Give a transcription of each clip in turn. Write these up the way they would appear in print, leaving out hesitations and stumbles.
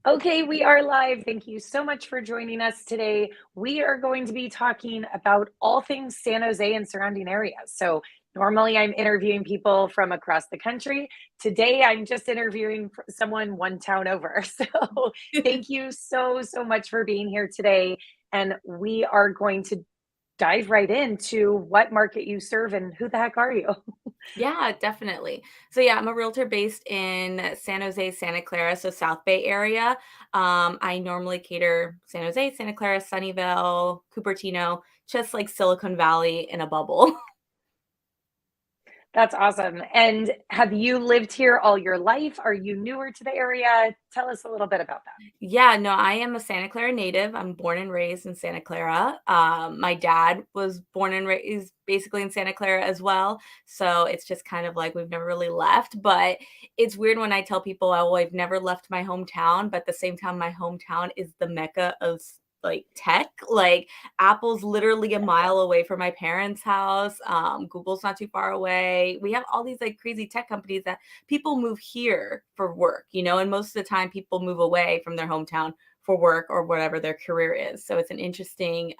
Okay, we are live. Thank you so much for joining us today. We are going to be talking about all things San Jose and surrounding areas. So, normally I'm interviewing people from across the country. Today, I'm just interviewing someone one town over. So, thank you so much for being here today. And we are going to dive right into what market you serve and who the heck are you? Yeah, definitely. So yeah, I'm a realtor based in San Jose, Santa Clara, so South Bay area. I normally cater San Jose, Santa Clara, Sunnyvale, Cupertino, just like Silicon Valley in a bubble. That's awesome. And have you lived here all your life? Are you newer to the area? Tell us a little bit about that. Yeah, no, I am a Santa Clara native. I'm born and raised in Santa Clara. My dad was born and raised basically in Santa Clara as well. So it's just kind of like we've never really left. But it's weird when I tell people, oh, well, I've never left my hometown. But at the same time, my hometown is the mecca of like tech. Like Apple's literally a mile away from my parents' house. Google's not too far away. We have all these like crazy tech companies that people move here for work, and most of the time people move away from their hometown for work or whatever their career is. So it's an interesting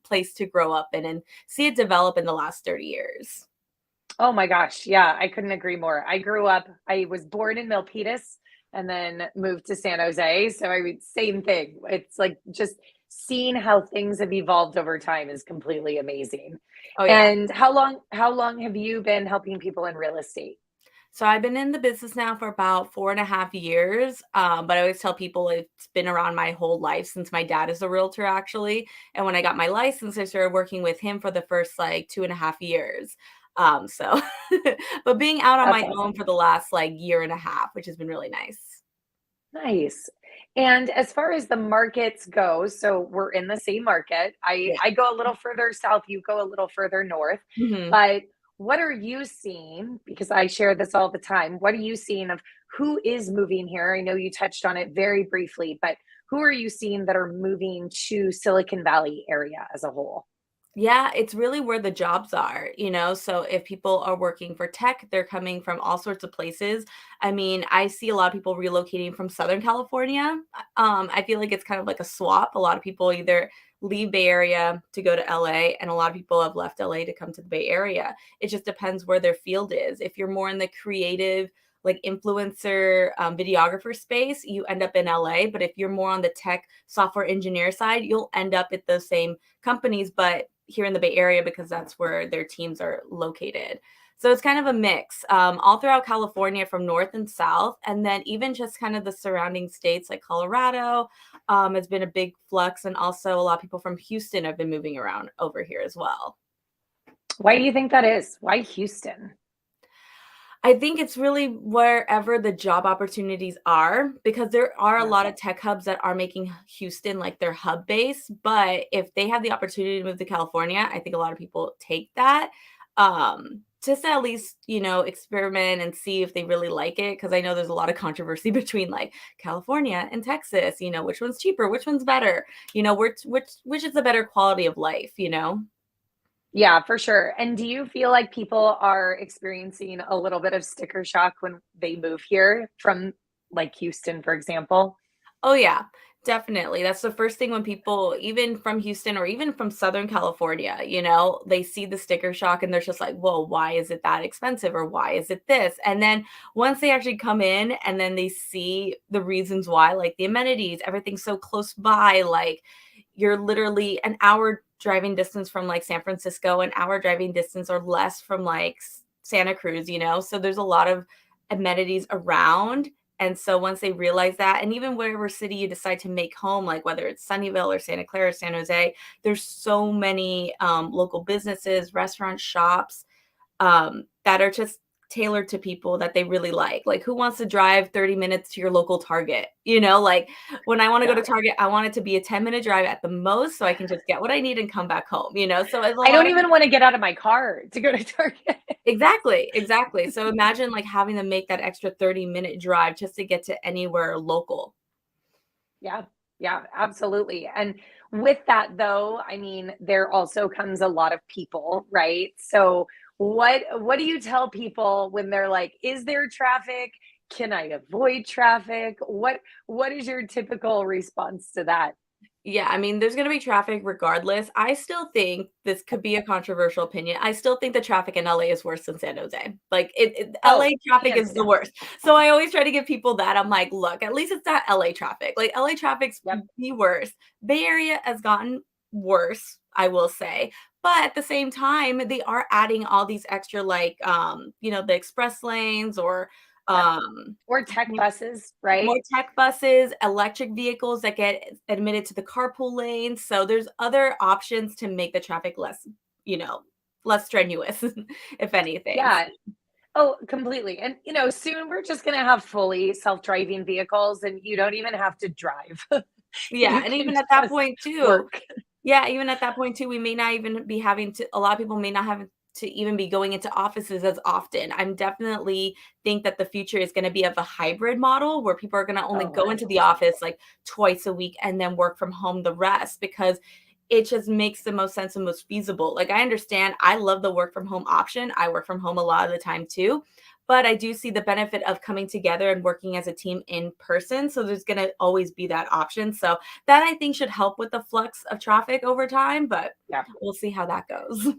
place to grow up in and see it develop in the last 30 years. Oh my gosh. Yeah, I couldn't agree more. I was born in Milpitas and then moved to San Jose. So I mean, same thing. It's like just seeing how things have evolved over time is completely amazing. Oh, yeah. And how long have you been helping people in real estate? So I've been in the business now for about 4.5 years. But I always tell people it's been around my whole life since my dad is a realtor, actually. And when I got my license, I started working with him for the first like 2.5 years. So, but being out on That's my own awesome. for the last like year and a half, which has been really nice. Nice. And as far as the markets go, so we're in the same market. I Yeah. I go a little further south, you go a little further north. Mhm. But what are you seeing? Because I share this all the time. What are you seeing of who is moving here? I know you touched on it very briefly, but who are you seeing that are moving to Silicon Valley area as a whole? Yeah, it's really where the jobs are. So if people are working for tech, they're coming from all sorts of places. I mean, I see a lot of people relocating from Southern California. I feel like it's kind of like a swap. A lot of people either leave Bay Area to go to LA, and a lot of people have left LA to come to the Bay Area. It just depends where their field is. If you're more in the creative, like influencer, videographer space, you end up in LA. But if you're more on the tech software engineer side, you'll end up at those same companies, but here in the Bay Area because that's where their teams are located. So it's kind of a mix all throughout California from north and south. And then even just kind of the surrounding states like Colorado has been a big flux. And also a lot of people from Houston have been moving around over here as well. Why do you think that is? Why Houston? I think it's really wherever the job opportunities are because there are a Yeah. lot of tech hubs that are making Houston like their hub base. But if they have the opportunity to move to California, I think a lot of people take that just to at least, experiment and see if they really like it. Cause I know there's a lot of controversy between like California and Texas, which one's cheaper, which one's better, which is a better quality of life. Yeah, for sure. And do you feel like people are experiencing a little bit of sticker shock when they move here from like Houston, for example? Oh, yeah, definitely. That's the first thing when people, even from Houston or even from Southern California, they see the sticker shock and they're just like, whoa, why is it that expensive? Or why is it this? And then once they actually come in and then they see the reasons why, like the amenities, everything's so close by, like you're literally an hour driving distance from like San Francisco, an hour driving distance or less from like Santa Cruz. So there's a lot of amenities around, and so once they realize that, and even whatever city you decide to make home, like whether it's Sunnyvale or Santa Clara or San Jose, there's so many local businesses, restaurants, shops that are just tailored to people that they really like. Like, who wants to drive 30 minutes to your local Target? Like when I want to go to Yeah. Target, I want it to be a 10-minute drive at the most so I can just get what I need and come back home. So as a I lot don't of even want to get out of my car to go to Target. Exactly, exactly. So imagine like having to make that extra 30-minute drive just to get to anywhere local. Yeah. Yeah, absolutely. And with that though, I mean, there also comes a lot of people, right? So what do you tell people when they're like, is there traffic? Can I avoid traffic? What is your typical response to that? Yeah, I mean, there's gonna be traffic regardless. I still think this could be a controversial opinion. I still think the traffic in LA is worse than San Jose. Like Oh, LA traffic hands is the down. worst. So I always try to give people that. I'm like, look, at least it's not LA traffic. Like LA traffic's Yep. the worst. Bay Area has gotten worse, I will say. But at the same time, they are adding all these extra like the express lanes or Yep. um Or I tech can't buses, more right? tech buses, electric vehicles that get admitted to the carpool lane. So there's other options to make the traffic less, you know, less strenuous, if anything. Yeah. Oh, completely. And soon we're just going to have fully self-driving vehicles and you don't even have to drive. Yeah, You and can even at that just point too, work. yeah, even at that point too, we may not even be having to. A lot of people may not have to even be going into offices as often. I'm definitely think that the future is going to be of a hybrid model where people are going to only Oh, go into the 100%. office like twice a week and then work from home the rest because it just makes the most sense and most feasible. Like I understand, I love the work from home option. I work from home a lot of the time too. But I do see the benefit of coming together and working as a team in person. So there's going to always be that option. So that I think should help with the flux of traffic over time, but Yeah. we'll see how that goes.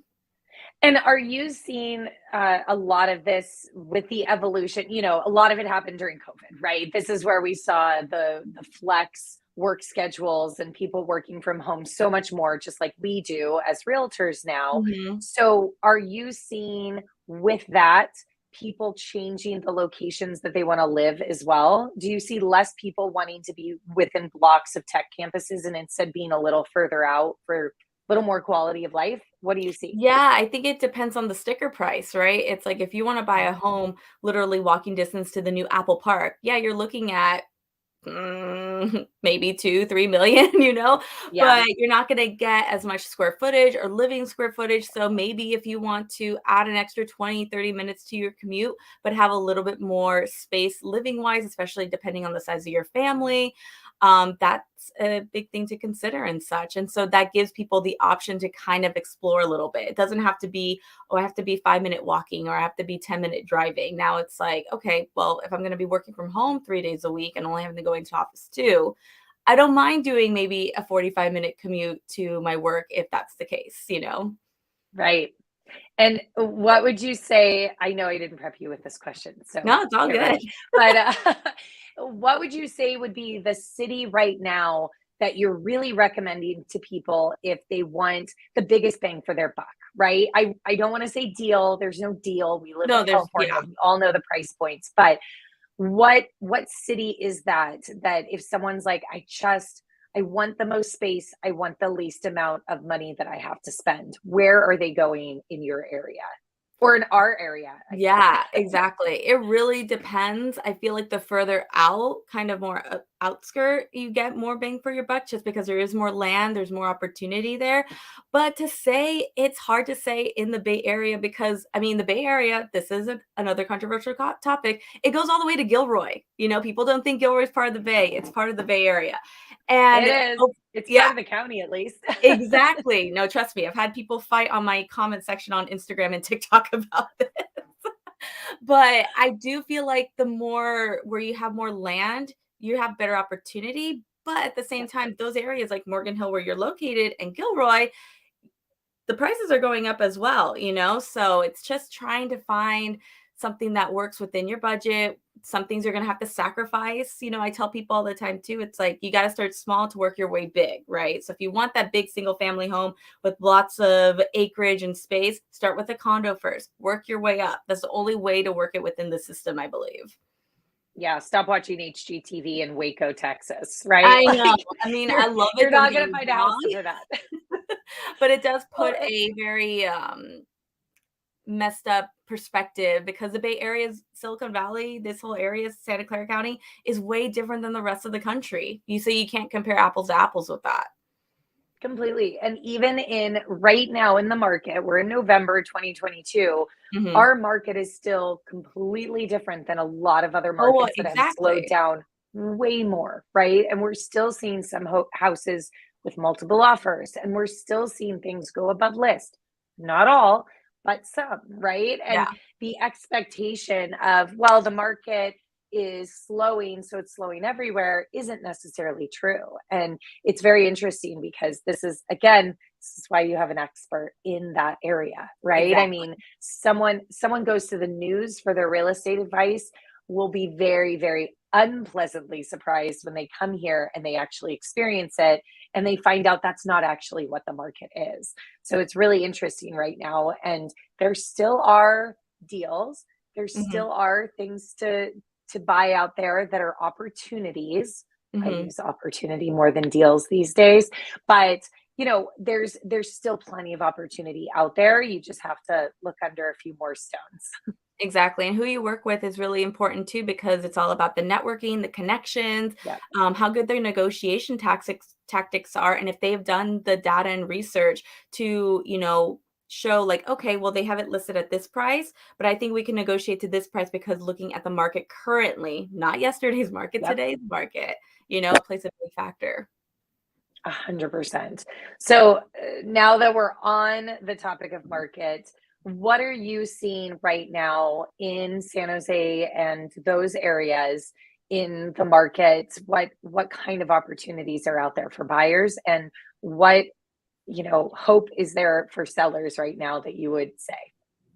And are you seeing a lot of this with the evolution? A lot of it happened during COVID, right? This is where we saw the flex work schedules and people working from home so much more, just like we do as realtors now. Mhm. So, are you seeing with that people changing the locations that they want to live as well? Do you see less people wanting to be within blocks of tech campuses and instead being a little further out for a little more quality of life? What do you see? Yeah, I think it depends on the sticker price, right? It's like if you wanna buy a home literally walking distance to the new Apple Park, yeah, you're looking at maybe 2, 3 million, Yeah. but you're not gonna get as much square footage or living square footage. So maybe if you want to add an extra 20, 30 minutes to your commute, but have a little bit more space living wise, especially depending on the size of your family, that's a big thing to consider and such. And so that gives people the option to kind of explore a little bit. It doesn't have to be, oh, I have to be 5 minute walking or I have to be 10 minute driving. Now it's like, okay, well, if I'm going to be working from home 3 days a week and only having to go into office two, I don't mind doing maybe a 45-minute commute to my work if that's the case. Right. And what would you say? I know I didn't prep you with this question, so No, it's all get good. ready. But what would you say would be the city right now that you're really recommending to people if they want the biggest bang for their buck, right? I don't want to say deal. There's no deal. We live in No, California. We all know the price points, but what city is that if someone's like, I want the most space, I want the least amount of money that I have to spend, where are they going in your area or in our area, I guess? yeah, exactly. It really depends. I feel like the further out, kind of more outskirt, you get more bang for your buck just because there is more land, there's more opportunity there. But to say it's hard to say in the Bay Area because I mean, the Bay Area, this is another controversial topic. It goes all the way to Gilroy. People don't think Gilroy is part of the Bay. It's part of the Bay Area. It And is. oh, It's yeah, part of the county at least. exactly. No, trust me. I've had people fight on my comment section on Instagram and TikTok about this. But I do feel like the more where you have more land, you have better opportunity. But at the same Yep. time, those areas like Morgan Hill, where you're located, and Gilroy, the prices are going up as well. So it's just trying to find something that works within your budget. Some things you're going to have to sacrifice. I tell people all the time too, it's like you got to start small to work your way big, right? So if you want that big single family home with lots of acreage and space, start with a condo first, work your way up. That's the only way to work it within the system, I believe. Yeah, stop watching HGTV in Waco, Texas, right? I know. Like I mean, I you're love it, you're don't not get gonna me find a house wrong, for that. but it does Well, put a very messed up perspective because the Bay Area's Silicon Valley, this whole area, Santa Clara County, is way different than the rest of the country. You say you can't compare apples to apples with that. completely. And even in right now in the market, we're in November 2022. Mhm. Our market is still completely different than a lot of other Oh, markets that have slowed exactly. down way more, right? And we're still seeing some houses with multiple offers, and we're still seeing things go above list. Not all, but some, right? Yeah. And the expectation of, well, the market is slowing, so it's slowing everywhere, isn't necessarily true. And it's very interesting because this is, again, this is why you have an expert in that area, right? I Exactly. mean, someone goes to the news for their real estate advice will be very, very unpleasantly surprised when they come here and they actually experience it and they find out that's not actually what the market is. So it's really interesting right now. And there still are deals, there Hmm. still are things to buy out there that are opportunities. I Hmm. use opportunity more than deals these days, but there's still plenty of opportunity out there. You just have to look under a few more stones. Exactly. And who you work with is really important too, because it's all about the networking, the connections, Yeah. how good their negotiation tactics are, and if they've done the data and research to, show like, okay, well, they have it listed at this price, but I think we can negotiate to this price because looking at the market currently, not yesterday's market, Yep. today's market, plays a big factor. 100%. So now that we're on the topic of market, what are you seeing right now in San Jose and those areas in the market? What kind of opportunities are out there for buyers, and what hope is there for sellers right now that you would say?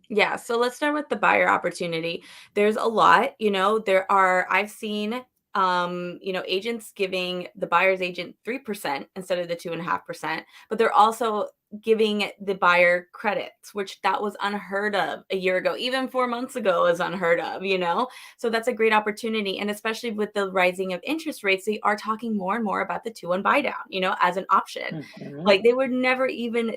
Yeah, so let's start with the buyer opportunity. There's a lot, I've seen agents giving the buyer's agent 3% instead of the 2.5%, but they're also giving the buyer credits, which that was unheard of a year ago, even 4 months ago was unheard of. So that's a great opportunity. And especially with the rising of interest rates, they are talking more and more about the 2-1 buy down, as an option. Mhm. Like they would never even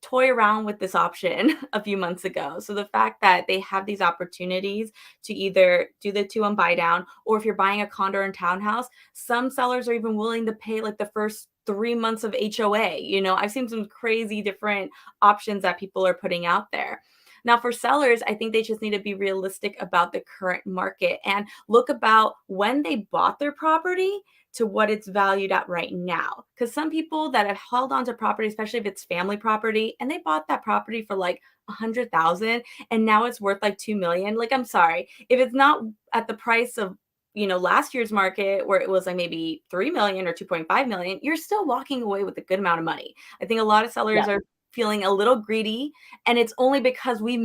toy around with this option a few months ago. So the fact that they have these opportunities to either do the 2-1 buy down, or if you're buying a condo or townhouse, some sellers are even willing to pay like the first 3 months of HOA. I've seen some crazy different options that people are putting out there. Now, for sellers, I think they just need to be realistic about the current market and look about when they bought their property to what it's valued at right now. Because some people that have held on to property, especially if it's family property, and they bought that property for like 100,000 and now it's worth like 2 million. Like, I'm sorry, if it's not at the price of last year's market where it was like maybe 3 million or 2.5 million, you're still walking away with a good amount of money. I think a lot of sellers Yeah. are feeling a little greedy, and it's only because we've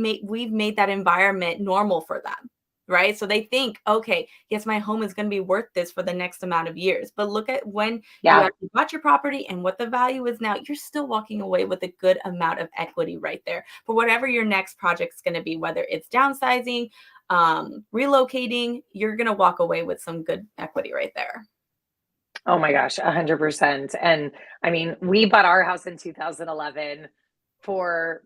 made that environment normal for them. Right. So they think, okay, yes, my home is going to be worth this for the next amount of years. But look at when you Yeah. actually bought your property and what the value is now, you're still walking away with a good amount of equity right there for whatever your next project's going to be, whether it's downsizing, relocating, you're going to walk away with some good equity right there. Oh my gosh, 100%. And I mean, we bought our house in 2011 for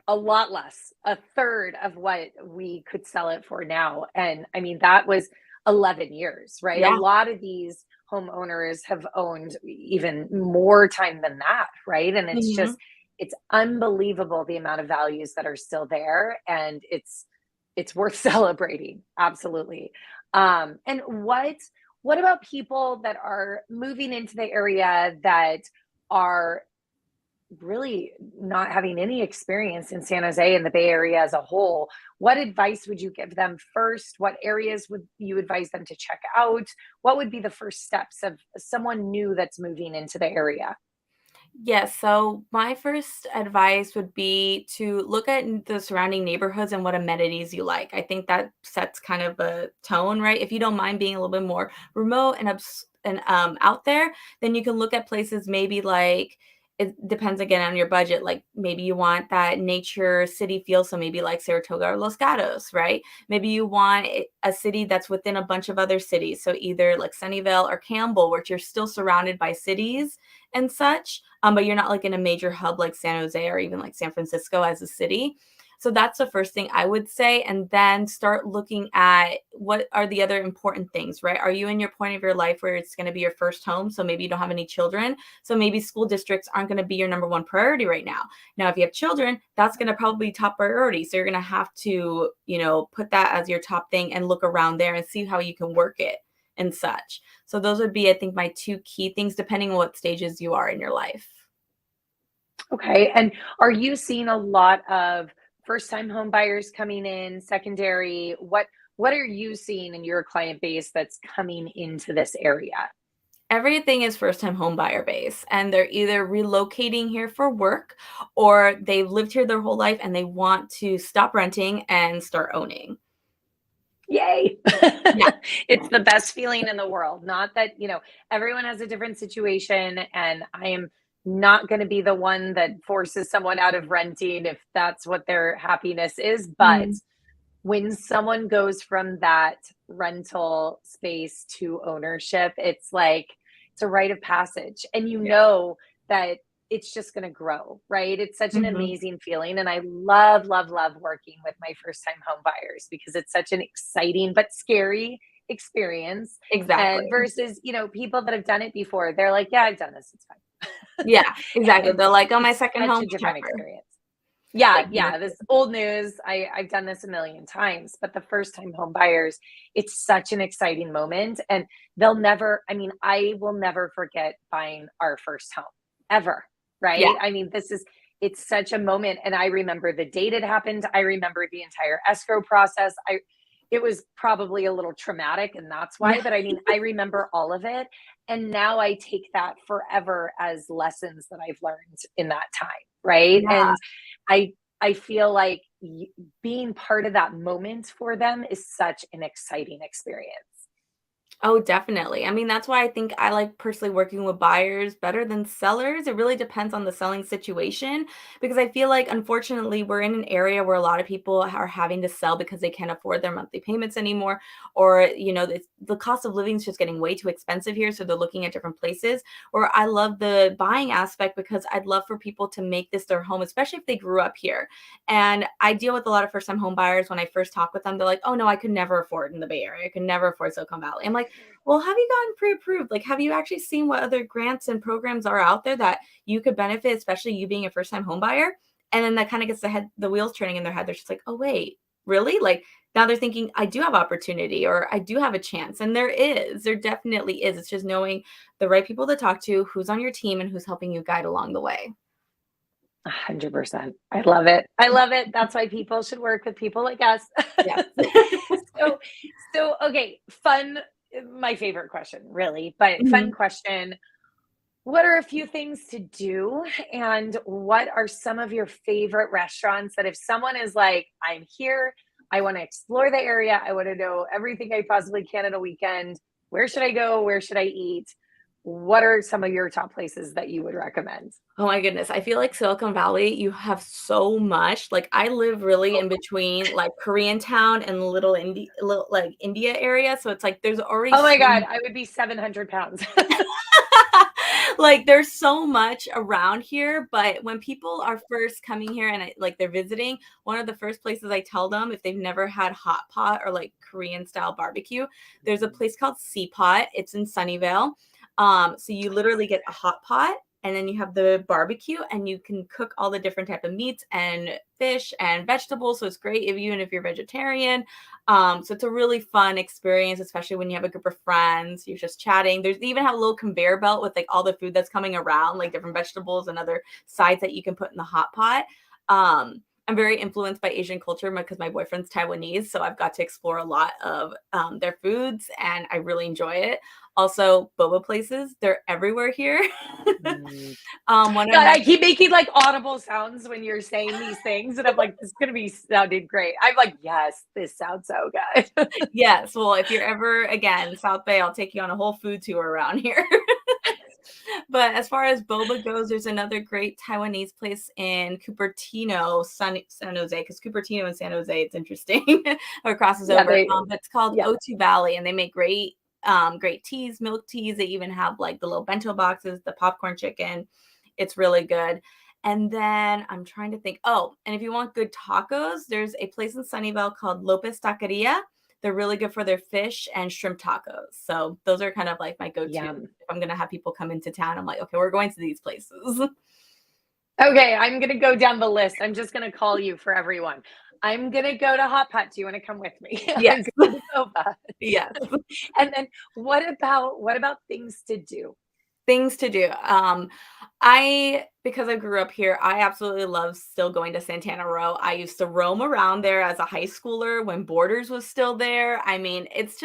a lot less, a third of what we could sell it for now. And I mean, that was 11 years, right? A Yeah. lot of these homeowners have owned even more time than that, right? And Hmm. it's unbelievable the amount of values that are still there. And it's worth celebrating. Absolutely. And what about people that are moving into the area that are really not having any experience in San Jose and the Bay Area as a whole? What advice would you give them first? What areas would you advise them to check out? What would be the first steps of someone new that's moving into the area? Yes. So my first advice would be to look at the surrounding neighborhoods and what amenities you like. I think that sets kind of a tone, right? If you don't mind being a little bit more remote and out there, then you can look at places maybe like, it depends again on your budget. Like maybe you want that nature city feel, so maybe like Saratoga or Los Gatos, right? Maybe you want a city that's within a bunch of other cities, so either like Sunnyvale or Campbell, where you're still surrounded by cities and such, but you're not like in a major hub like San Jose or even like San Francisco as a city. So that's the first thing I would say. And then start looking at what are the other important things, right? Are you in your point of your life where it's going to be your first home? So maybe you don't have any children. So maybe school districts aren't going to be your number one priority right now. Now, if you have children, that's going to probably be top priority. So you're going to have to, put that as your top thing and look around there and see how you can work it and such. So those would be, I think, my two key things, depending on what stages you are in your life. Okay. And are you seeing a lot of first time home buyers coming in, secondary? what are you seeing in your client base that's coming into this area? Everything is first-time home buyer base, and they're either relocating here for work or they've lived here their whole life and they want to stop renting and start owning. Yay. Yeah. It's the best feeling in the world. Not that, everyone has a different situation, and I am not going to be the one that forces someone out of renting if that's what their happiness is. But Mhm. when someone goes from that rental space to ownership, it's like it's a rite of passage. And you Yeah. know that it's just going to grow, right? It's such an Mhm. amazing feeling. And I love, love, love working with my first time home buyers because it's such an exciting but scary experience. And Exactly. versus, people that have done it before, they're like, yeah, I've done this. It's fine. Yeah, exactly. And They're like, "Oh, my it's second such home, a different whatever." experience. Yeah, yeah, Exactly. this old news. I've done this a million times, but the first time home buyers, it's such an exciting moment. And I will never forget buying our first home ever, Yeah. right? It's such a moment. And I remember the date it happened. I remember the entire escrow process. It was probably a little traumatic and that's why, Yeah. but I remember all of it. And now I take that forever as lessons that I've learned in that time, right? Yeah. And I feel like being part of that moment for them is such an exciting experience. Oh, definitely. I mean, that's why I think I like personally working with buyers better than sellers. It really depends on the selling situation because I feel like, unfortunately, we're in an area where a lot of people are having to sell because they can't afford their monthly payments anymore, or, the cost of living is just getting way too expensive here. So they're looking at different places. Or I love the buying aspect because I'd love for people to make this their home, especially if they grew up here. And I deal with a lot of first time home buyers. When I first talk with them, they're like, "Oh, no, I could never afford in the Bay Area. I could never afford Silicon Valley." I'm like, well, have you gotten pre-approved? Like, have you actually seen what other grants and programs are out there that you could benefit, especially you being a first-time home buyer? And then that kind of gets the wheels turning in their head. They're just like, oh, wait, really? Like, now they're thinking, I do have opportunity or I do have a chance. And there definitely is. It's just knowing the right people to talk to, who's on your team, and who's helping you guide along the way. 100%. I love it. I love it. That's why people should work with people like us. Yes. so, okay, my favorite question, really, but fun Mhm. question. What are a few things to do? And what are some of your favorite restaurants that if someone is like, I'm here, I want to explore the area, I want to know everything I possibly can in a weekend, where should I go? Where should I eat? What are some of your top places that you would recommend? Oh my goodness. I feel like Silicon Valley, you have so much. Like, I live really in between like Koreatown and little like India area. So it's like there's already Oh my so God, I would be 700 pounds. like there's so much around here. But when people are first coming here and like they're visiting, one of the first places I tell them, if they've never had hot pot or like Korean style barbecue, there's a place called Sea Pot. It's in Sunnyvale. So you literally get a hot pot and then you have the barbecue and you can cook all the different type of meats and fish and vegetables. So it's great even if you're vegetarian. So it's a really fun experience, especially when you have a group of friends, you're just chatting. They even have a little conveyor belt with like all the food that's coming around, like different vegetables and other sides that you can put in the hot pot. I'm very influenced by Asian culture because my boyfriend's Taiwanese, so I've got to explore a lot of their foods, and I really enjoy it. Also, boba places, they're everywhere here. Mm. One of God, my I keep making like audible sounds when you're saying these things, and I'm like, this is gonna be sounded great. I'm like, yes, this sounds so good. yes, well, if you're ever again South Bay, I'll take you on a whole food tour around here. But as far as boba goes, there's another great Taiwanese place in Cupertino, San Jose, because Cupertino and San Jose, it's interesting, or crosses Yeah, over. But it's called yeah. O2 Valley, and they make great teas, milk teas. They even have like the little bento boxes, the popcorn chicken. It's really good. And then I'm trying to think. Oh, and if you want good tacos, there's a place in Sunnyvale called Lopez Taqueria. They're really good for their fish and shrimp tacos. So those are kind of like my go-to. Yum. If I'm gonna have people come into town, I'm like, okay, we're going to these places. Okay, I'm gonna go down the list. I'm just gonna call you for everyone. I'm gonna go to Hot Pot. Do you want to come with me? I'm Yes. going to Boba. Yes. And then what about things to do? Things to do. Because I grew up here, I absolutely love still going to Santana Row. I used to roam around there as a high schooler when Borders was still there. I mean, it's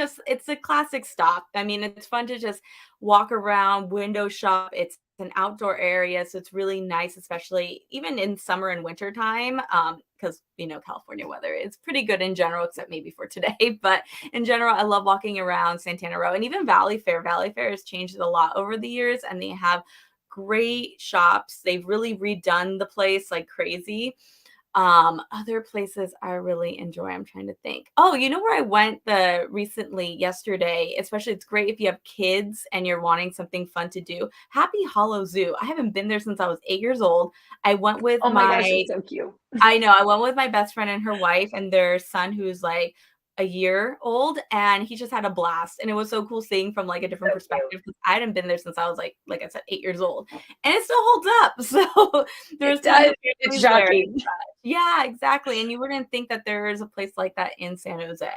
a classic stop. I mean, it's fun to just walk around, window shop. It's an outdoor area, so it's really nice, especially even in summer and winter time. Because California weather is pretty good in general, except maybe for today. But in general, I love walking around Santana Row and even Valley Fair. Valley Fair has changed a lot over the years, and they have great shops. They've really redone the place like crazy. Other places I really enjoy, I'm trying to think. Oh, you know where I went the recently yesterday, especially it's great if you have kids and you're wanting something fun to do. Happy Hollow Zoo. I haven't been there since I was 8 years old. I went with Oh my gosh, my it's so cute. I know. I went with my best friend and her wife and their son who's like a year old, and he just had a blast. And it was so cool seeing from like a different So cute. perspective because I hadn't been there since I was like I said, 8 years old. And it still holds up. So there's It tons does. of It's families there. shocking. Yeah, exactly. And you wouldn't think that there is a place like that in San Jose.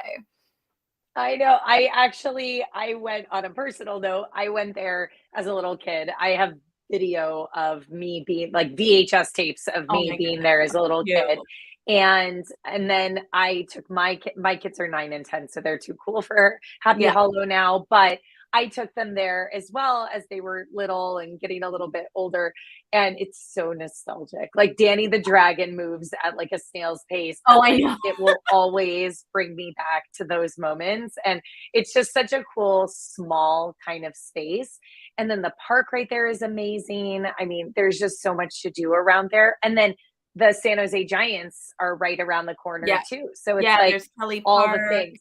I know. I went on a personal note. I went there as a little kid. I have video of me being like VHS tapes of Oh me my being goodness. there as a little Cute. kid. And then I took my kids are 9 and 10, so they're too cool for Happy Yeah. Hollow now, but I took them there as well as they were little and getting a little bit older, and it's so nostalgic. Like Danny the Dragon moves at like a snail's pace, Oh, but I like know. it will always bring me back to those moments. And it's just such a cool, small kind of space. And then the park right there is amazing. I mean, there's just so much to do around there. And then the San Jose Giants are right around the corner Yeah. too. So it's Yeah. like There's Kelly all the Park. things.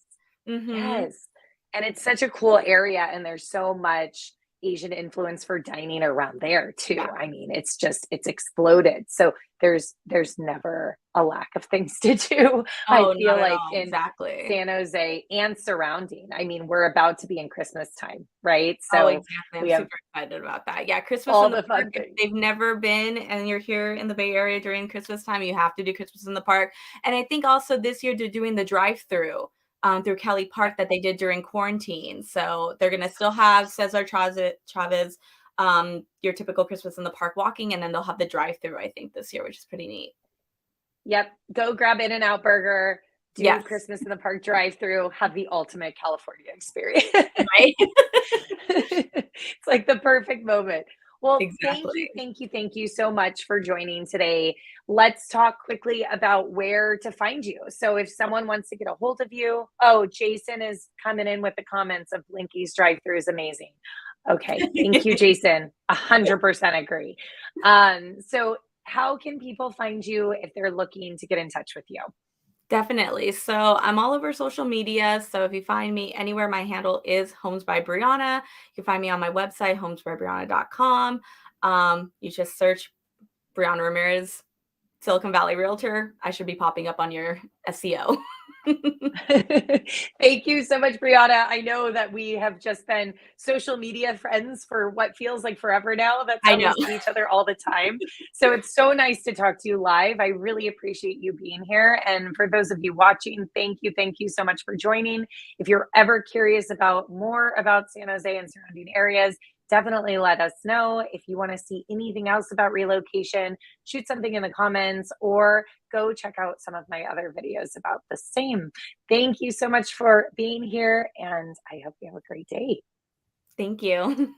Mm-hmm. Yes. And it's such a cool area, and there's so much Asian influence for dining around there too. Yeah. I mean, it's exploded. So there's never a lack of things to do. I Oh, not feel at like all. in Exactly. San Jose and surrounding. I mean, we're about to be in Christmas time, right? Oh, So exactly. I'm we have super excited about that. Yeah, Christmas all in the the park, fun if things. they've never been and you're here in the Bay Area during Christmas time, you have to do Christmas in the park. And I think also this year they're doing the drive-through through Kelly Yeah. Park that they did during quarantine. So they're gonna still have Cesar Chavez, your typical Christmas in the park walking, and then they'll have the drive-through, I think, this year, which is pretty neat. Yep. Go grab In-N-Out Burger, do Yes, Christmas in the Park drive-through, have the ultimate California experience. right? It's like the perfect moment. Well, Exactly. thank you so much for joining today. Let's talk quickly about where to find you. So if someone wants to get a hold of you, oh, Jason is coming in with the comments of Blinky's drive-through is amazing. Okay, thank you, Jason. 100% agree. So how can people find you if they're looking to get in touch with you? Definitely. So I'm all over social media. So if you find me anywhere, my handle is Homes by Brianna. You can find me on my website, homesbybrianna.com. You just search Brianna Ramirez, Silicon Valley Realtor. I should be popping up on your SEO. Thank you so much, Brianna. I know that we have just been social media friends for what feels like forever now. That's I how know. we see each other all the time. So it's so nice to talk to you live. I really appreciate you being here. And for those of you watching, thank you so much for joining. If you're ever curious about more about San Jose and surrounding areas, definitely let us know. If you want to see anything else about relocation, shoot something in the comments or go check out some of my other videos about the same. Thank you so much for being here, and I hope you have a great day. Thank you.